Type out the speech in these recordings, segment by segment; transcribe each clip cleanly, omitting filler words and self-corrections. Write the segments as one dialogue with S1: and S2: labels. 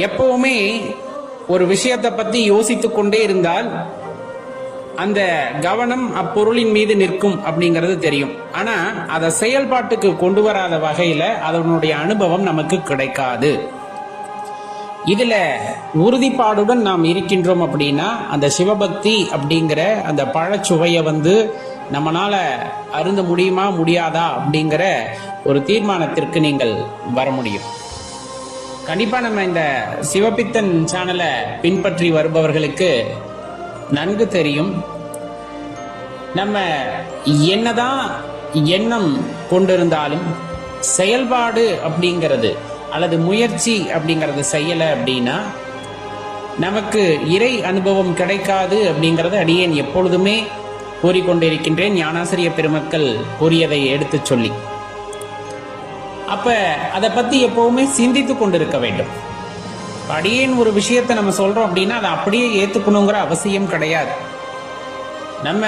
S1: எப்பவுமே ஒரு விஷயத்தை பத்தி யோசித்துக் கொண்டே இருந்தால் அந்த கவனம் அப்பொருளின் மீது நிற்கும் அப்படிங்கிறது தெரியும். ஆனா அதை செயல்பாட்டுக்கு கொண்டு வராத வகையில அதனுடைய அனுபவம் நமக்கு கிடைக்காது. இதுல உறுதிப்பாடுடன் நாம் இருக்கின்றோம் அப்படின்னா அந்த சிவபக்தி அப்படிங்கிற அந்த பழச்சுவையை நம்மளால அருந்த முடியுமா முடியாதா அப்படிங்கிற ஒரு தீர்மானத்திற்கு நீங்கள் வர முடியும். கண்டிப்பா நம்ம இந்த சிவபித்தன் சேனலை பின்பற்றி வருபவர்களுக்கு நன்கு தெரியும், நம்ம என்னதான் எண்ணம் கொண்டிருந்தாலும் செயல்பாடு அப்படிங்கிறது அல்லது முயற்சி அப்படிங்கிறது செய்யலை அப்படின்னா நமக்கு இறை அனுபவம் கிடைக்காது அப்படிங்கிறது அடியேன் எப்பொழுதுமே கூறிக்கொண்டிருக்கின்றேன், ஞானாசிரிய பெருமக்கள் கூறியதை எடுத்து சொல்லி. அப்ப அதை பத்தி எப்பவுமே சிந்தித்து கொண்டிருக்க வேண்டும். அடியேன் ஒரு விஷயத்தை நம்ம சொல்றோம் அப்படின்னா அதை அப்படியே ஏத்துக்கணுங்கிற அவசியம் கிடையாது. நம்ம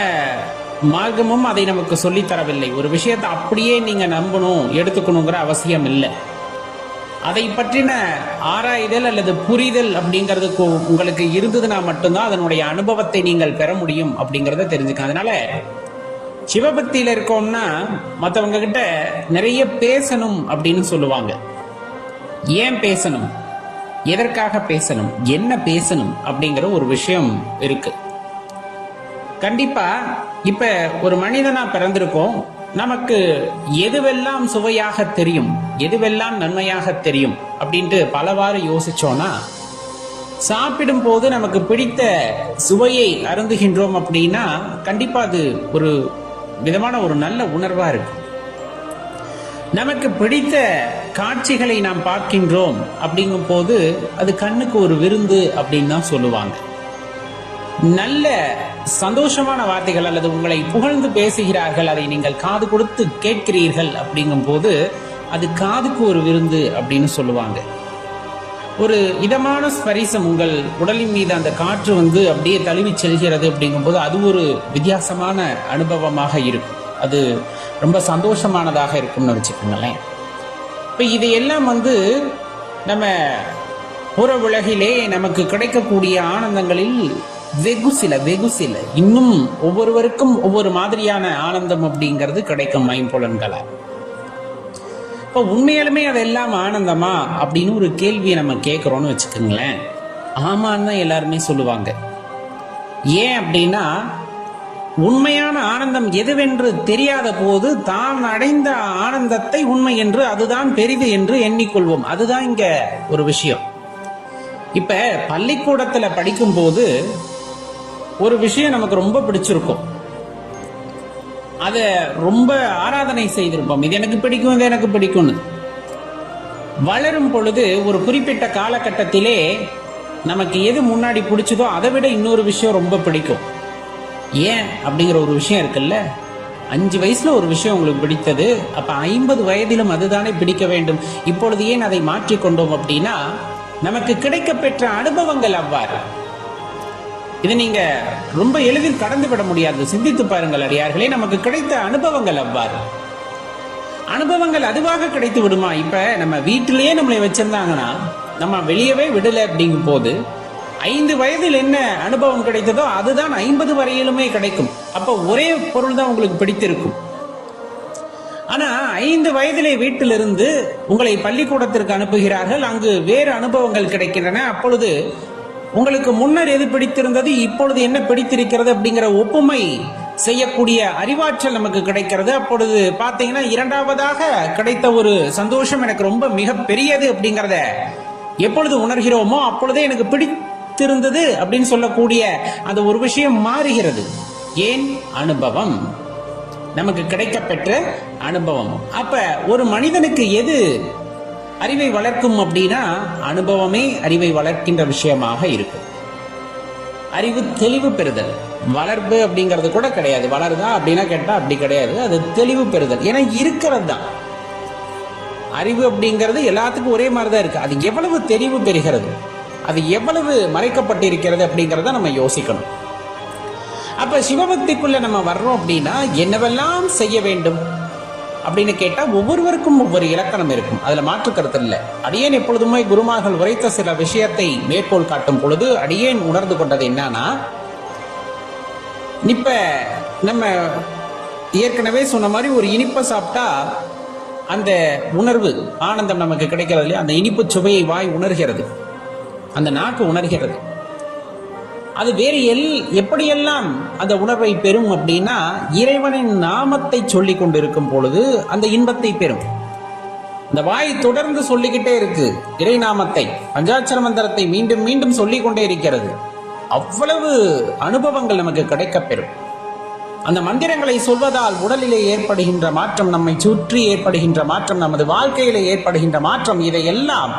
S1: மார்க்கமும் அதை நமக்கு சொல்லித்தரவில்லை. ஒரு விஷயத்தை அப்படியே நீங்க நம்பணும் எடுத்துக்கணுங்கிற அவசியம் இல்லை. அதை பற்றின ஆராய்தல் அல்லது புரிதல் அப்படிங்கிறதுக்கு உங்களுக்கு இருந்ததுன்னா மட்டும்தான் அதனுடைய அனுபவத்தை நீங்கள் பெற முடியும் அப்படிங்கிறத தெரிஞ்சுக்க. அதனால சிவபக்தியில இருக்கோம்னா மற்றவங்க கிட்ட நிறைய பேசணும் அப்படின்னு சொல்லுவாங்க. ஏன் பேசணும், எதற்காக பேசணும், என்ன பேசணும் அப்படிங்கிற ஒரு விஷயம் இருக்கு. கண்டிப்பா இப்ப ஒரு மனிதனா பிறந்திருக்கோம், நமக்கு எதுவெல்லாம் சுவையாக தெரியும், எதுவெல்லாம் நன்மையாக தெரியும் அப்படின்ட்டு பலவாறு யோசிச்சோம்னா சாப்பிடும் போது நமக்கு பிடித்த சுவையை அருந்துகின்றோம் அப்படின்னா கண்டிப்பா அது ஒரு விதமான ஒரு நல்ல உணர்வா இருக்கும். நமக்கு பிடித்த காட்சிகளை நாம் பார்க்கின்றோம் அப்படிங்கும் போது அது கண்ணுக்கு ஒரு விருந்து அப்படின்னு தான் சொல்லுவாங்க. நல்ல சந்தோஷமான வார்த்தைகள் அல்லது உங்களை புகழ்ந்து பேசுகிறார்கள், அதை நீங்கள் காது கொடுத்து கேட்கிறீர்கள் அப்படிங்கும் போது அது காதுக்கு ஒரு விருந்து அப்படின்னு சொல்லுவாங்க. ஒரு இதமான ஸ்பரிசம் உங்கள் உடலின் மீது அந்த காற்று அப்படியே தழுவி செல்கிறது அப்படிங்கும் போது அது ஒரு வித்தியாசமான அனுபவமாக இருக்கும். அது ரொம்ப சந்தோஷமானதாக இருக்கும்னு வச்சுக்கோங்களேன். இப்போ இதையெல்லாம் நம்ம புற உலகிலே நமக்கு கிடைக்கக்கூடிய ஆனந்தங்களில் வெகு சில இன்னும் ஒவ்வொருவருக்கும் ஒவ்வொரு மாதிரியான ஆனந்தம் அப்படிங்கிறது கிடைக்கும் ஐம்புலன்களால். இப்போ உண்மையாலுமே அதெல்லாம் ஆனந்தமா அப்படின்னு ஒரு கேள்வியை நம்ம கேட்குறோம்னு வச்சுக்கோங்களேன். ஆமான்னு தான் எல்லாருமே சொல்லுவாங்க. ஏன் அப்படின்னா உண்மையான ஆனந்தம் எதுவென்று தெரியாத போது தான் அடைந்த ஆனந்தத்தை உண்மை என்று அதுதான் பெரிது என்று எண்ணிக்கொள்வோம். அதுதான் இங்க ஒரு விஷயம். இப்ப பள்ளிக்கூடத்துல படிக்கும் போது ஒரு விஷயம் நமக்கு ரொம்ப பிடிச்சிருக்கும், அதை ரொம்ப ஆராதனை செய்திருப்போம், இது எனக்கு பிடிக்கும் இது எனக்கு பிடிக்கும்னு. வளரும் பொழுது ஒரு குறிப்பிட்ட காலகட்டத்திலே நமக்கு எது முன்னாடி பிடிச்சதோ அதை விட இன்னொரு விஷயம் ரொம்ப பிடிக்கும். ஏன் அப்படிங்கிற ஒரு விஷயம் இருக்குல்ல. 5 வயசுல ஒரு விஷயம் உங்களுக்கு பிடித்தது, அப்ப 50 வயதிலும் அதுதானே பிடிக்க வேண்டும். இப்பொழுது ஏன் அதை மாற்றிக்கொண்டோம் அப்படின்னா நமக்கு கிடைக்க பெற்ற அனுபவங்கள் அவ்வாறு. இதை நீங்க ரொம்ப எளிதில் கடந்து விட முடியாது. சிந்தித்து பாருங்கள் அடியார்களே, நமக்கு கிடைத்த அனுபவங்கள் அவ்வாறு. அனுபவங்கள் அதுவாக கிடைத்து விடுமா? இப்ப நம்ம வீட்டிலேயே நம்மளை வச்சிருந்தாங்கன்னா நம்ம வெளியவே விடலை அப்படிங்கும் போது 5 வயதில் என்ன அனுபவம் கிடைத்ததோ அதுதான் 50 வரையிலுமே கிடைக்கும். அப்ப ஒரே பொருள் தான் உங்களுக்கு பிடித்திருக்கும். ஆனா 5 வயதிலே வீட்டிலிருந்து உங்களை பள்ளிக்கூடத்திற்கு அனுப்புகிறார்கள், அங்கு வேறு அனுபவங்கள் கிடைக்கின்றன. அப்பொழுது உங்களுக்கு முன்னர் எது பிடித்திருந்தது, இப்பொழுது என்ன பிடித்திருக்கிறது அப்படிங்கிற ஒப்புமை செய்யக்கூடிய அறிவாற்றல் நமக்கு கிடைக்கிறது. அப்பொழுது பார்த்தீங்கன்னா இரண்டாவதாக கிடைத்த ஒரு சந்தோஷம் எனக்கு ரொம்ப மிக பெரியது அப்படிங்கிறத எப்பொழுது உணர்கிறோமோ அப்பொழுதே எனக்கு பிடித்திருந்தது அப்படின்னு சொல்லக்கூடிய அந்த ஒரு விஷயம் மாறுகிறது. ஏன்? அனுபவம், நமக்கு கிடைக்கப்பெற்ற அனுபவம். அப்ப ஒரு மனிதனுக்கு எது அறிவை வளர்க்கும் அப்படின்னா அனுபவமே அறிவை வளர்க்கின்ற விஷயமாக இருக்கும். அறிவு தெளிவு பெறுதல், வளர்ப்பு அப்படிங்கிறது கூட கிடையாது. வளருதா அப்படின்னா கேட்டா அப்படி கிடையாது, அது தெளிவு பெறுதல். ஏன்னா இருக்கிறது தான் அறிவு அப்படிங்கிறது எல்லாத்துக்கும் ஒரே மாதிரிதான் இருக்கு. அது எவ்வளவு தெளிவு பெறுகிறது, அது எவ்வளவு மறைக்கப்பட்டிருக்கிறது அப்படிங்கிறத நம்ம யோசிக்கணும். அப்ப சிவபக்திக்குள்ள நம்ம வர்றோம் அப்படின்னா என்னவெல்லாம் செய்ய வேண்டும், அப்படின்னு கேட்டா ஒவ்வொருவருக்கும் ஒவ்வொரு இலக்கணம் இருக்கும், அதுல மாற்று கருத்து இல்லை. அடியேன் எப்பொழுதுமே குருமார்கள் உரைத்த சில விஷயத்தை மேற்கோள் காட்டும் பொழுது அடியேன் உணர்ந்து கொண்டது என்னன்னா, இப்ப நம்ம ஏற்கனவே சொன்ன மாதிரி ஒரு இனிப்பை சாப்பிட்டா அந்த உணர்வு ஆனந்தம் நமக்கு கிடைக்கிறது இல்லையா, அந்த இனிப்பு சுவையை வாய் உணர்கிறது, அந்த நாக்கு உணர்கிறது. அது வேறு எப்படியெல்லாம் அந்த உணர்வை பெறும் அப்படின்னா, இறைவனின் நாமத்தை சொல்லி கொண்டிருக்கும் பொழுது அந்த இன்பத்தை பெறும். இந்த வாய் தொடர்ந்து சொல்லிக்கிட்டே இருக்கு இறை நாமத்தை, பஞ்சாட்சர மந்திரத்தை மீண்டும் மீண்டும் சொல்லிக் கொண்டே இருக்கிறது. அவ்வளவு அனுபவங்கள் நமக்கு கிடைக்கப்பெறும். அந்த மந்திரங்களை சொல்வதால் உடலிலே ஏற்படுகின்ற மாற்றம், நம்மை சுற்றி ஏற்படுகின்ற மாற்றம், நமது வாழ்க்கையிலே ஏற்படுகின்ற மாற்றம், இதையெல்லாம்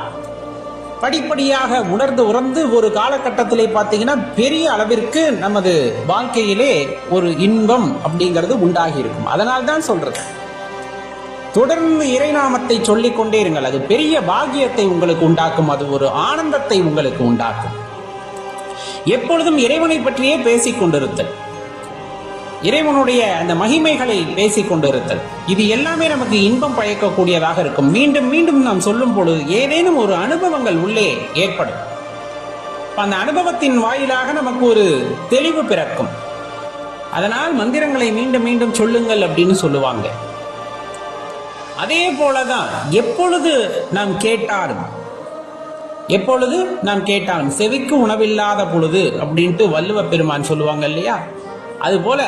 S1: படிப்படியாக உணர்ந்து ஒரு காலகட்டத்திலே பார்த்தீங்கன்னா பெரிய அளவிற்கு நமது வாழ்க்கையிலே ஒரு இன்பம் அப்படிங்கிறது உண்டாகி இருக்கும். அதனால்தான் சொல்றது, தொடர்ந்து இறைநாமத்தை சொல்லிக் கொண்டே இருங்கள். அது பெரிய பாக்கியத்தை உங்களுக்கு உண்டாக்கும், அது ஒரு ஆனந்தத்தை உங்களுக்கு உண்டாக்கும். எப்பொழுதும் இறைவனை பற்றியே பேசிக் கொண்டிருத்தல், இறைவனுடைய அந்த மகிமைகளை பேசிக் கொண்டிருத்தல், இது எல்லாமே நமக்கு இன்பம் பயக்கக்கூடியதாக இருக்கும். மீண்டும் மீண்டும் நாம் சொல்லும் பொழுது ஏதேனும் ஒரு அனுபவங்கள் உள்ளே ஏற்படும். அந்த அனுபவத்தின் வாயிலாக நமக்கு ஒரு தெளிவு பிறக்கும். அதனால் மந்திரங்களை மீண்டும் மீண்டும் சொல்லுங்கள் அப்படின்னு சொல்லுவாங்க. அதே போலதான் எப்பொழுது நாம் கேட்டாலும் செவிக்கு உணவில்லாத பொழுது அப்படின்ட்டு வள்ளுவ பெருமான் சொல்லுவாங்க இல்லையா, அதுபோல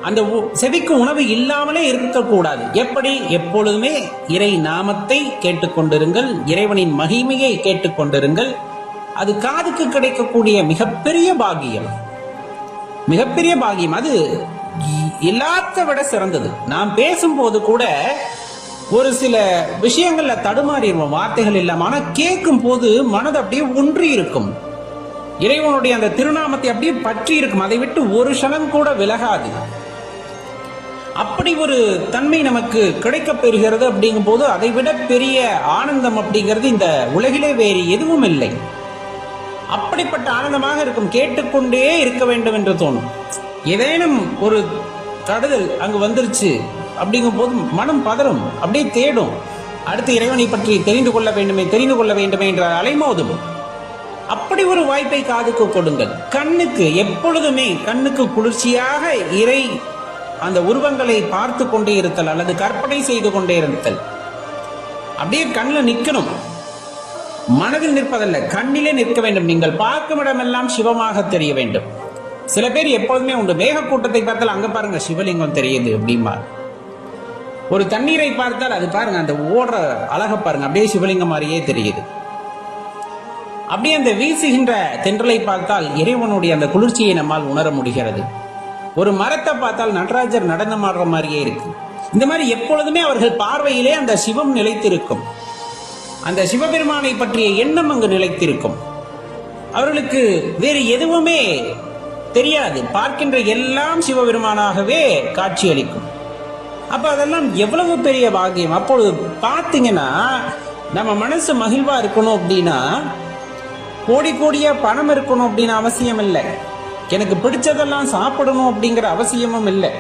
S1: அந்த செவிக்கு உணவு இல்லாமலே இருக்கக்கூடாது. எப்படி? எப்பொழுதுமே இறை நாமத்தை கேட்டுக்கொண்டிருங்கள், இறைவனின் மகிமையை கேட்டுக்கொண்டிருங்கள். அது காதுக்கு கிடைக்கக்கூடிய மிகப்பெரிய பாக்கியம். அது எல்லாத்த விட சிறந்தது. நாம் பேசும்போது கூட ஒரு சில விஷயங்கள்ல தடுமாறிடுவோம், வார்த்தைகள் இல்லாம. ஆனா கேட்கும் போது மனது அப்படியே ஒன்றி இருக்கும், இறைவனுடைய அந்த திருநாமத்தை அப்படியே பற்றி இருக்கும், அதை விட்டு ஒரு க்ஷணம் கூட விலகாது. அப்படி ஒரு தன்மை நமக்கு கிடைக்கப் பெறுகிறது. அப்படிங்கும் போது அதை விட பெரிய ஆனந்தம் அப்படிங்கிறது இந்த உலகிலே வேறு எதுவும் இல்லை. அப்படிப்பட்ட ஆனந்தமாக இருக்கும், கேட்டுக்கொண்டே இருக்க வேண்டும் என்று தோணும். ஏதேனும் ஒரு தடுதல் அங்கு வந்துருச்சு அப்படிங்கும் போது மனம் பதறும், அப்படியே தேடும், அடுத்து இறைவனை பற்றி தெரிந்து கொள்ள வேண்டுமே என்ற அலைமோதும். அப்படி ஒரு வாய்ப்பை காதுக்கு கொடுங்கள். கண்ணுக்கு எப்பொழுதுமே கண்ணுக்கு குளிர்ச்சியாக இறை அந்த உருவங்களை பார்த்து கொண்டே இருத்தல் அல்லது கற்பனை செய்து கொண்டே இருத்தல். அப்படியே கண்ணில் நிற்கணும், மனதில் நிற்பதல்ல, கண்ணிலே நிற்க வேண்டும். நீங்கள் பார்க்கும் இடமெல்லாம் சிவமாக தெரிய வேண்டும். சில பேர் எப்போதுமே உண்டு, மேகக்கூட்டத்தை பார்த்தால் அங்க பாருங்க சிவலிங்கம் தெரியுது அப்படிமா. ஒரு தண்ணீரை பார்த்தால் அது பாருங்க அந்த ஓடுற அழக பாருங்க, அப்படியே சிவலிங்கம் மாதிரியே தெரியுது. அப்படியே அந்த வீசுகின்ற தென்றலை பார்த்தால் இறைவனுடைய அந்த குளிர்ச்சியை நம்மால் உணர முடிகிறது. ஒரு மரத்தை பார்த்தால் நடராஜர் நடனம் ஆடுற மாதிரியே இருக்கு. இந்த மாதிரி எப்பொழுதுமே அவர்கள் பார்வையிலே அந்த சிவம் நிலைத்திருக்கும், அந்த சிவபெருமானை பற்றிய எண்ணம் அங்கு நிலைத்திருக்கும். அவர்களுக்கு வேறு எதுவுமே தெரியாது, பார்க்கின்ற எல்லாம் சிவபெருமானாகவே காட்சியளிக்கும். அப்ப அதெல்லாம் எவ்வளவு பெரிய பாக்கியம். அப்பொழுது பார்த்தீங்கன்னா நம்ம மனசு மகிழ்வா இருக்கணும் அப்படின்னா கோடியா பணம் இருக்கணும் அப்படின்னு அவசியம் இல்லை, எனக்கு பிடிச்சதெல்லாம் சாப்பிடணும் அப்படிங்கிற அவசியமும் இல்லை,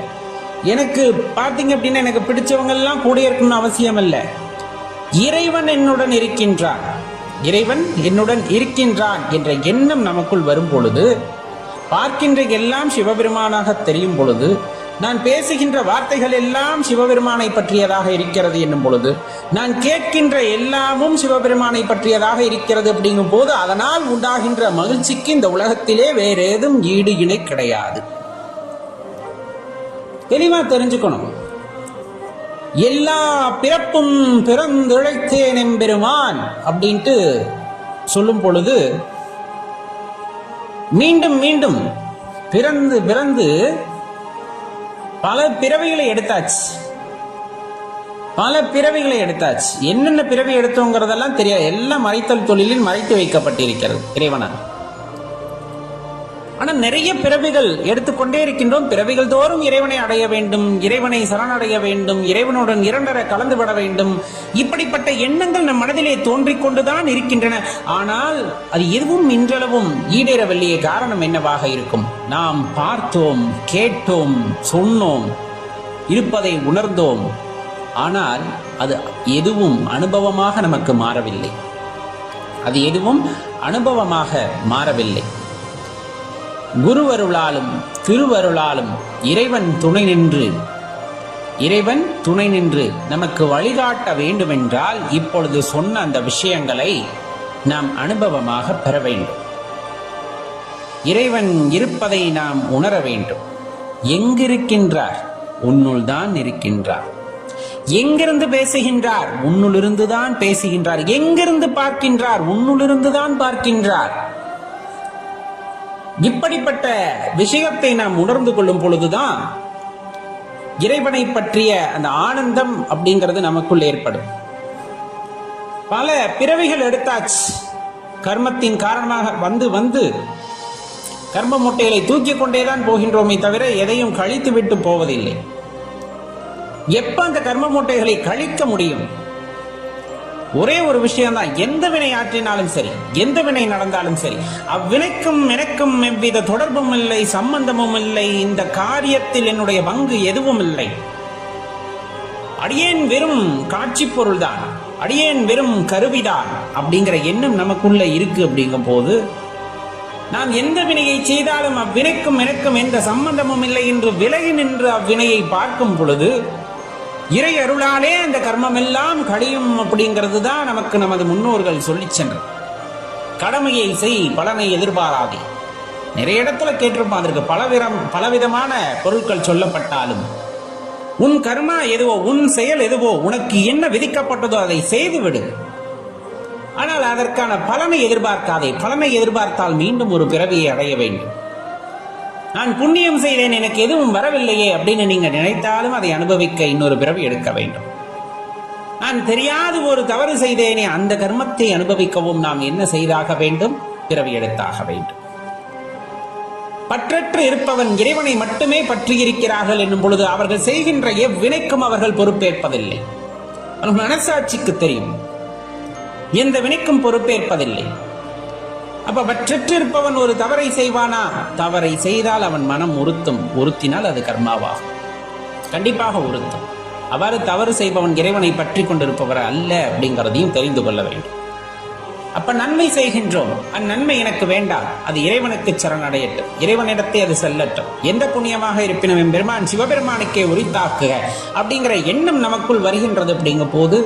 S1: எனக்கு பார்த்தீங்க அப்படின்னா எனக்கு பிடிச்சவங்க எல்லாம் கூட இருக்கணும்னு அவசியம் இல்லை. இறைவன் என்னுடன் இருக்கின்றான் என்ற எண்ணம் நமக்குள் வரும் பொழுது, பார்க்கின்ற எல்லாம் சிவபெருமானாக தெரியும் பொழுது, நான் பேசுகின்ற வார்த்தைகள் எல்லாம் சிவபெருமானை பற்றியதாக இருக்கிறது என்னும் பொழுது, நான் கேட்கின்ற எல்லாமும் சிவபெருமானை பற்றியதாக இருக்கிறது அப்படிங்கும் போது, அதனால் உண்டாகின்ற மகிழ்ச்சிக்கு இந்த உலகத்திலே வேற ஏதும் ஈடு இணை கிடையாது. தெளிவா தெரிஞ்சுக்கணும். எல்லா பிறப்பும் பிறந்திழைத்தேன் எம்பெருமான் அப்படின்ட்டு சொல்லும் பொழுது, மீண்டும் மீண்டும் பிறந்து பல பிறவிகளை எடுத்தாச்சு. என்னென்ன பிறவி எடுத்தோங்கிறதெல்லாம் தெரியாது, எல்லாம் மறைத்தல் தொழிலில் மறைத்து வைக்கப்பட்டிருக்கிறது இறைவனால். ஆனா நிறைய பிறவிகள் எடுத்துக்கொண்டே இருக்கின்றோம். பிறவிகள் தோறும் இறைவனை அடைய வேண்டும், இறைவனை சரணடைய வேண்டும், இறைவனுடன் இரண்டரை கலந்து விட வேண்டும், இப்படிப்பட்ட எண்ணங்கள் நம் மனதிலே தோன்றிக் கொண்டுதான் இருக்கின்றன. ஆனால் அது எதுவும் இன்றளவும் ஈடேறவில்லையே. காரணம் என்னவாக இருக்கும்? நாம் பார்த்தோம், கேட்டோம், சொன்னோம், இருப்பதை உணர்ந்தோம், ஆனால் அது எதுவும் அனுபவமாக நமக்கு மாறவில்லை. அது எதுவும் அனுபவமாக மாறவில்லை. குருவருளாலும் திருவருளாலும் இறைவன் துணை நின்று நமக்கு வழிகாட்ட வேண்டுமென்றால் இப்பொழுது சொன்ன அந்த விஷயங்களை நாம் அனுபவமாக பெற வேண்டும். இறைவன் இருப்பதை நாம் உணர வேண்டும். எங்கிருக்கின்றார்? உன்னுள் தான் இருக்கின்றார். எங்கிருந்து பேசுகின்றார்? உன்னுளிருந்து தான் பேசுகின்றார். எங்கிருந்து பார்க்கின்றார்? உன்னுளிருந்து தான் பார்க்கின்றார். இப்படிப்பட்ட விஷயத்தை நாம் உணர்ந்து கொள்ளும் பொழுதுதான் இறைவனை பற்றிய அந்த ஆனந்தம் அப்படிங்கிறது நமக்குள் ஏற்படும். பல பிறவிகள் எடுத்தாச்சு. கர்மத்தின் காரணமாக வந்து கர்ம மூட்டைகளை தூக்கி கொண்டேதான் போகின்றோமே தவிர எதையும் கழித்து விட்டு போவதில்லை. எப்ப அந்த கர்ம மூட்டைகளை கழிக்க முடியும்? ஒரே ஒரு விஷயம்தான். எந்த வினை ஆற்றினாலும் சரி, எந்த வினை நடந்தாலும் சரி, அவ்வினைக்கும் எனக்கும் எவ்வித தொடர்பும் இல்லை, சம்பந்தமும் இல்லை. இந்த காரியத்தில் என்னுடைய பங்கு எதுவும் இல்லை. அடியேன் வெறும் காட்சி பொருள்தான், அடியேன் வெறும் கருவிதான் அப்படிங்கிற எண்ணம் நமக்குள்ள இருக்கு. அப்படிங்கும் போது நாம் எந்த வினையை செய்தாலும் அவ்வினைக்கும் எனக்கும் எந்த சம்பந்தமும் இல்லை என்று விலகி நின்று அவ்வினையை பார்க்கும் பொழுது இறை அருளாலே அந்த கர்மம் எல்லாம் கழியும். அப்படிங்கிறது தான் நமக்கு நமது முன்னோர்கள் சொல்லி சென்ற கடமையை செய், பலனை எதிர்பாராதே. நிறைய இடத்துல கேட்டிருப்போம். அதற்கு பலவிதமான பொருட்கள் சொல்லப்பட்டாலும் உன் கர்மா எதுவோ, உன் செயல் எதுவோ, உனக்கு என்ன விதிக்கப்பட்டதோ அதை செய்துவிடு. ஆனால் அதற்கான பலனை எதிர்பார்க்காதே. பலனை எதிர்பார்த்தால் மீண்டும் ஒரு பிறவியை அடைய வேண்டும். நான் புண்ணியம் செய்தேன், எனக்கு எதுவும் வரவில்லையே அப்படின்னு நீங்க நினைத்தாலும் அதை அனுபவிக்க இன்னொரு பிறவி எடுக்க வேண்டும். நான் தெரியாத ஒரு தவறு செய்தேனே, அந்த கர்மத்தை அனுபவிக்கவும் நாம் என்ன செய்தாக வேண்டும்? பிறவி எடுத்தாக வேண்டும். பற்றற்று இருப்பவன் இறைவனை மட்டுமே பற்றியிருக்கிறார்கள் என்னும் பொழுது அவர்கள் செய்கின்ற எவ்வினைக்கும் அவர்கள் பொறுப்பேற்பதில்லை. அவர்கள் மனசாட்சிக்கு தெரியும், எந்த வினைக்கும் பொறுப்பேற்பதில்லை. அப்ப பற்றற்று இருப்பவன் ஒரு தவறை செய்வானா? தவறை செய்தால் அவன் மனம் உறுத்தினால் அது கர்மாவாகும். கண்டிப்பாக உறுத்தும். அவ்வாறு தவறு செய்பவன் இறைவனை பற்றி கொண்டிருப்பவர் அல்ல அப்படிங்கிறதையும் தெரிந்து கொள்ள வேண்டும். அப்ப நன்மை செய்கின்றோம், அந்நன்மை எனக்கு வேண்டாம், அது இறைவனுக்கு சரணடையட்டும், இறைவனிடத்தை அது செல்லட்டும். எந்த புண்ணியமாக இருப்பினும் எம்பெருமான் சிவபெருமானுக்கே உரித்தாக்குக அப்படிங்கிற எண்ணம் நமக்குள் வருகின்றது. அப்படிங்கும் போது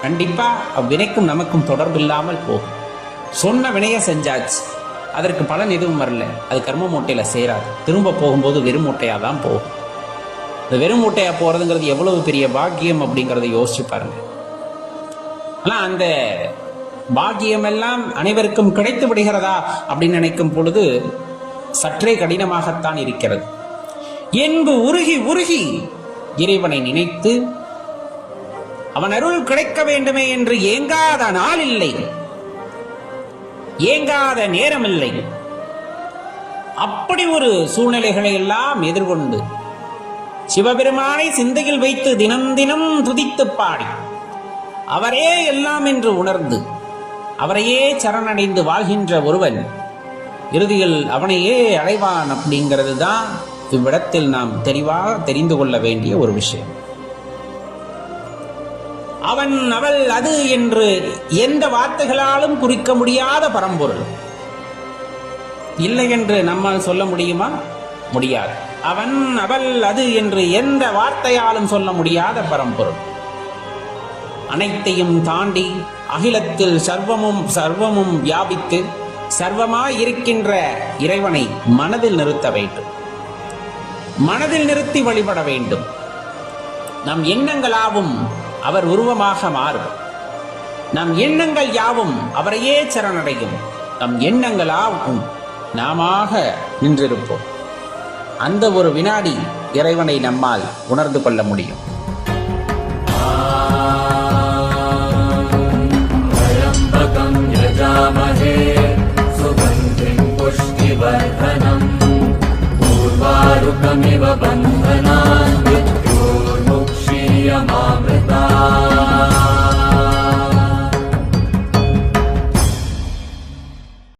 S1: கண்டிப்பா அவ்வினைக்கும் நமக்கும் தொடர்பில்லாமல் போகும். சொன்ன வினைய செஞ்சாச்சு, அதற்கு பலன் எதுவும் வரல, அது கர்ம மூட்டையில சேராது. திரும்ப போகும்போது வெறும் மூட்டையா தான் போகும். இந்த வெறும் மூட்டையா போறதுங்கிறது எவ்வளவு பெரிய பாக்கியம் அப்படிங்கறத யோசிச்சு பாருங்க. ஆனா அந்த பாக்கியம் எல்லாம் அனைவருக்கும் கிடைத்து விடுகிறதா அப்படின்னு நினைக்கும் பொழுது சற்றே கடினமாகத்தான் இருக்கிறது. என்பு உருகி உருகி இறைவனை நினைத்து அவன் அருள் கிடைக்க வேண்டுமே என்று ஏங்காத நாள் இல்லை, ஏங்காத நேரம் இல்லை. அப்படி ஒரு சூழ்நிலைகளை எல்லாம் எதிர்கொண்டு சிவபெருமானை சிந்தையில் வைத்து தினம் தினம் துதித்து பாடி அவரே எல்லாம் என்று உணர்ந்து அவரையே சரணடைந்து வாழ்கின்ற ஒருவன் இறுதியில் அவனையே அடைவான். அப்படிங்கிறது தான் இவ்விடத்தில் நாம் தெளிவாக தெரிந்து கொள்ள வேண்டிய ஒரு விஷயம். அவன் அவள் அது என்று எந்த வார்த்தைகளாலும் குறிக்க முடியாத பரம்பொருள். இல்லை என்று நம்மால் சொல்ல முடியுமா? முடியாது. அவன் அவள் அது என்று எந்த வார்த்தையாலும் சொல்ல முடியாத பரம்பொருள். அனைத்தையும் தாண்டி அகிலத்தில் சர்வமும் வியாபித்து சர்வமாய் இருக்கின்ற இறைவனை மனதில் நிறுத்த வேண்டும். மனதில் நிறுத்தி வழிபட வேண்டும். நம் எண்ணங்களாவும் அவர் உருவமாக மாறும். நம் எண்ணங்கள் யாவும் அவரையே சரணடையும். நம் எண்ணங்களாவும் நாமாக நின்றிருப்போம். அந்த ஒரு வினாடி இறைவனை நம்மால் உணர்ந்து கொள்ள முடியும்.
S2: சுகந்திம் புஷ்டிவர்தனம் பூர்வாருகமிவ பந்தனம்